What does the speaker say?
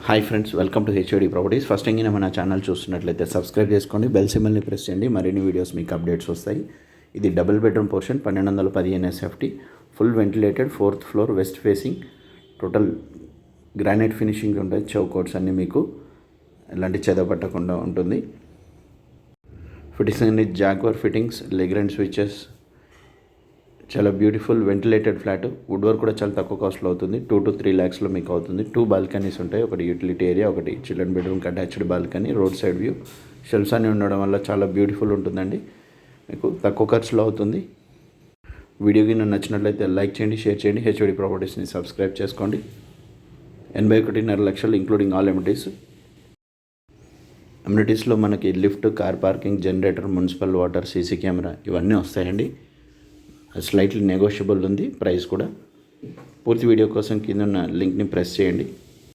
Hi friends, welcome to HOD properties. First time మన channel చూస్తున్నట్లయితే subscribe చేసుకోండి, bell సింబల్ని ప్రెస్ చేయండి. మరిన్ని వీడియోస్ మీకు అప్డేట్స్ వస్తాయి. ఇది double bedroom portion, 1215 SFT, full ventilated, 4th floor, west facing, total granite finishing ఉంటాయి. చౌకోట్స్ అన్నీ మీకు ఎలాంటి చెదపట్టకుండా ఉంటుంది. ఫిట్టింగ్స్ అన్ని జాక్వార్ ఫిట్టింగ్స్, లెగ్రెండ్ స్విచెస్, చాలా beautiful ventilated flat. Wood work కూడా చాలా తక్కువ కాస్ట్లో అవుతుంది. 2 to 3 lakhsలో మీకు అవుతుంది. 2 బాల్కనీస్ ఉంటాయి, ఒకటి యూటిలిటీ ఏరియా, ఒకటి చిల్డ్రన్ బెడ్రూమ్కి attached balcony, road side view, shelves అన్నీ ఉండడం వల్ల చాలా బ్యూటిఫుల్ ఉంటుందండి. మీకు తక్కువ ఖర్చులో అవుతుంది. వీడియోకి నన్ను నచ్చినట్లయితే లైక్ చేయండి, షేర్ చేయండి. హెచ్ఓడి ప్రాపర్టీస్ని సబ్స్క్రైబ్ చేసుకోండి. 81.5 లక్షలు ఇంక్లూడింగ్ ఆల్ ఎమ్యూనిటీస్. ఎమ్యూనిటీస్లో మనకి lift, car parking, generator, municipal water, CC camera ఇవన్నీ వస్తాయండి. స్లైట్లీ నెగోషియబుల్ ఉంది ప్రైస్ కూడా. పూర్తి వీడియో కోసం కింద ఉన్న లింక్ని ప్రెస్ చేయండి.